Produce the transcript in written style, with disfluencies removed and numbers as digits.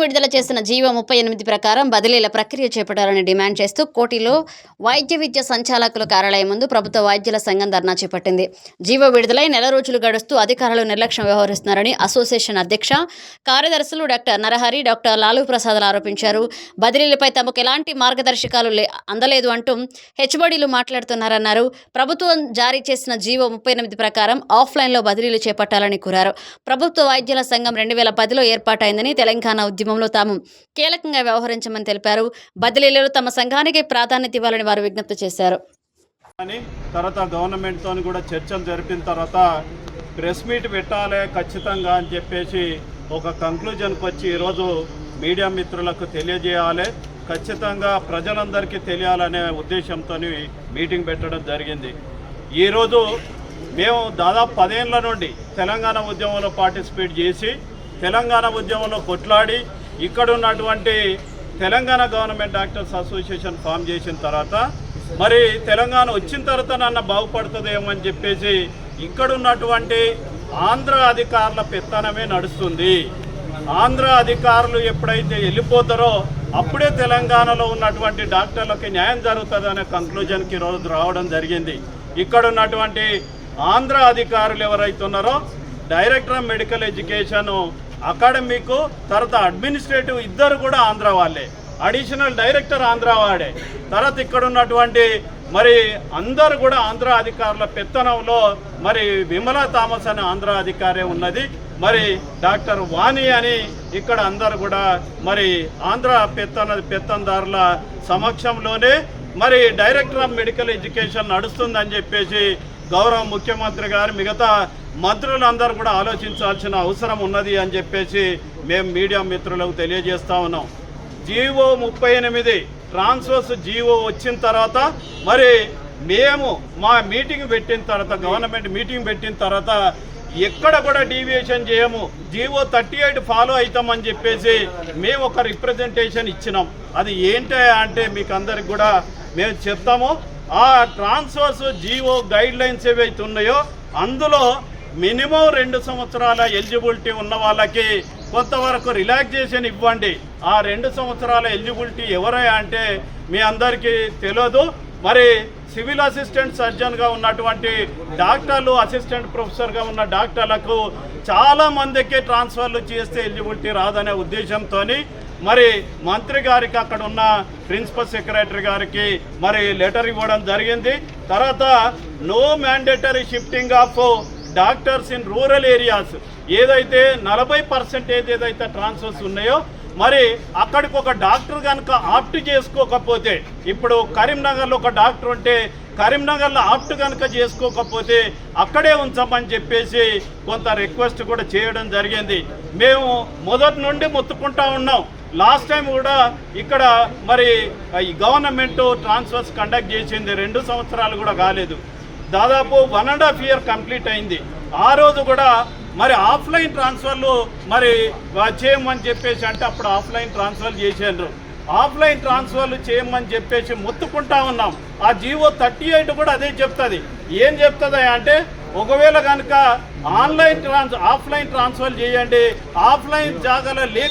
విడుదల చేసిన జీవో 38 ప్రకారం బదిలీల ప్రక్రియ చేపట్టాలని డిమాండ్ చేస్తూ కోటిలో వైద్య విద్య సంచాలకుల కార్యాలయం ముందు ప్రభుత్వ వైద్యుల సంఘం ధర్నా చేపట్టింది. జీవో విడుదలై నెల రోజులు గడుస్తూ అధికారులు నిర్లక్ష్యం వ్యవహరిస్తున్నారని అసోసియేషన్ అధ్యక్ష కార్యదర్శులు డాక్టర్ నరహరి, డాక్టర్ లాలూ ప్రసాద్ ఆరోపించారు. బదిలీలపై తమకు ఎలాంటి మార్గదర్శకాలు అందలేదు అంటూ హెచ్ఓడీలు మాట్లాడుతున్నారన్నారు. ప్రభుత్వం జారీ చేసిన జీవో 38 ప్రకారం ఆఫ్లైన్లో బదిలీలు చేపట్టాలని కోరారు. ప్రభుత్వ వైద్యుల సంఘం 2010లో ఏర్పాటైందని, తెలంగాణ ఉద్యమంలో తాము కీలకంగా వ్యవహరించమని తెలిపారు. బదిలీలలో తమ సంఘానికి ప్రాధాన్యత ఇవ్వాలని వారు విజ్ఞప్తి చేశారు. తర్వాత గవర్నమెంట్తో కూడా చర్చలు జరిపిన తర్వాత ప్రెస్ మీట్ పెట్టాలి ఖచ్చితంగా అని చెప్పేసి ఒక కంక్లూజన్కి వచ్చి ఈరోజు మీడియా మిత్రులకు తెలియజేయాలి, ఖచ్చితంగా ప్రజలందరికీ తెలియాలనే ఉద్దేశంతో మీటింగ్ పెట్టడం జరిగింది. ఈరోజు మేము దాదాపు 10 ఏళ్ల నుండి తెలంగాణ ఉద్యమంలో పార్టిసిపేట్ చేసి తెలంగాణ ఉద్యమంలో కొట్లాడి ఇక్కడ ఉన్నటువంటి Telangana government doctors association form చేసిన తర్వాత మరి తెలంగాణ వచ్చిన తర్వాత నన్ను బాగుపడుతుందేమో అని చెప్పేసి ఇక్కడ ఉన్నటువంటి ఆంధ్ర అధికారుల పెత్తనమే నడుస్తుంది. ఆంధ్ర అధికారులు ఎప్పుడైతే వెళ్ళిపోతారో అప్పుడే తెలంగాణలో ఉన్నటువంటి డాక్టర్లకి న్యాయం జరుగుతుందనే కంక్లూజన్కి ఈరోజు రావడం జరిగింది. ఇక్కడ ఉన్నటువంటి ఆంధ్ర అధికారులు ఎవరైతే ఉన్నారో director of medical education, academic, తర్వాత అడ్మినిస్ట్రేటివ్ ఇద్దరు కూడా ఆంధ్ర వాళ్ళే, అడిషనల్ డైరెక్టర్ ఆంధ్ర వాడే, తర్వాత ఇక్కడ ఉన్నటువంటి మరి అందరు కూడా ఆంధ్ర అధికారుల పెత్తనంలో మరి విమలా థామస్ అనే ఆంధ్ర అధికారే ఉన్నది, మరి డాక్టర్ వాణి అని ఇక్కడ అందరు కూడా మరి ఆంధ్ర పెత్తందారుల సమక్షంలోనే మరి డైరెక్టర్ ఆఫ్ మెడికల్ ఎడ్యుకేషన్ నడుస్తుందని చెప్పేసి గౌరవ ముఖ్యమంత్రి గారు మిగతా మంత్రులందరూ కూడా ఆలోచించాల్సిన అవసరం ఉన్నది అని చెప్పేసి మేము మీడియా మిత్రులకు తెలియజేస్తా ఉన్నాం. జీవో 38 ట్రాన్స్ఫర్స్ జీవో వచ్చిన తర్వాత మరి మేము మా మీటింగ్ పెట్టిన తర్వాత, గవర్నమెంట్ మీటింగ్ పెట్టిన తర్వాత ఎక్కడ కూడా డీవియేషన్ చేయము, జీవో 38 ఫాలో అవుతామని చెప్పేసి మేము ఒక రిప్రజెంటేషన్ ఇచ్చినాం. అది ఏంటి అంటే మీకు అందరికి కూడా మేము చెప్తాము. ఆ ట్రాన్స్ఫర్స్ జీవో గైడ్ లైన్స్ ఏవైతే ఉన్నాయో అందులో మినిమం 2 సంవత్సరాల ఎలిజిబిలిటీ ఉన్న వాళ్ళకి కొంతవరకు రిలాక్సేషన్ ఇవ్వండి. ఆ 2 సంవత్సరాల ఎలిజిబిలిటీ ఎవరై అంటే మీ అందరికీ తెలియదు. మరి సివిల్ అసిస్టెంట్ సర్జన్గా ఉన్నటువంటి డాక్టర్లు, అసిస్టెంట్ ప్రొఫెసర్గా ఉన్న డాక్టర్లకు చాలా మందికి ట్రాన్స్ఫర్లు చేస్తే ఎలిజిబిలిటీ రాదనే ఉద్దేశంతో మరి మంత్రి గారికి, అక్కడ ఉన్న ప్రిన్సిపల్ సెక్రటరీ గారికి మరి లెటర్ ఇవ్వడం జరిగింది. తర్వాత no mandatory shifting of doctors in rural areas, ఏదైతే 40% ఏదైతే ట్రాన్స్ఫర్స్ ఉన్నాయో మరి అక్కడికి ఒక డాక్టర్ కనుక ఆప్ట్ చేసుకోకపోతే, ఇప్పుడు కరీంనగర్లో ఒక డాక్టర్ ఉంటే కరీంనగర్లో ఆప్ట్ కనుక చేసుకోకపోతే అక్కడే ఉంచమని చెప్పేసి కొంత రిక్వెస్ట్ కూడా చేయడం జరిగింది. మేము మొదటి నుండి మొత్తుకుంటా ఉన్నాం. లాస్ట్ టైం కూడా ఇక్కడ మరి ఈ గవర్నమెంట్ ట్రాన్స్ఫర్స్ కండక్ట్ చేసింది, 2 సంవత్సరాలు కూడా కాలేదు, దాదాపు 1.5 year కంప్లీట్ అయింది. ఆ రోజు కూడా మరి ఆఫ్లైన్ ట్రాన్స్ఫర్లు మరి చేయమని చెప్పేసి అంటే అప్పుడు ఆఫ్లైన్ ట్రాన్స్ఫర్లు చేసారు. ఆఫ్లైన్ ట్రాన్స్ఫర్లు చేయమని చెప్పేసి మొత్తుకుంటా ఉన్నాం. ఆ జీవో 38 కూడా అదే చెప్తుంది. ఏం చెప్తుంది అంటే ఒకవేళ కనుక ఆఫ్లైన్ ట్రాన్స్ఫర్ చేయండి, ఆఫ్లైన్ జాగాలో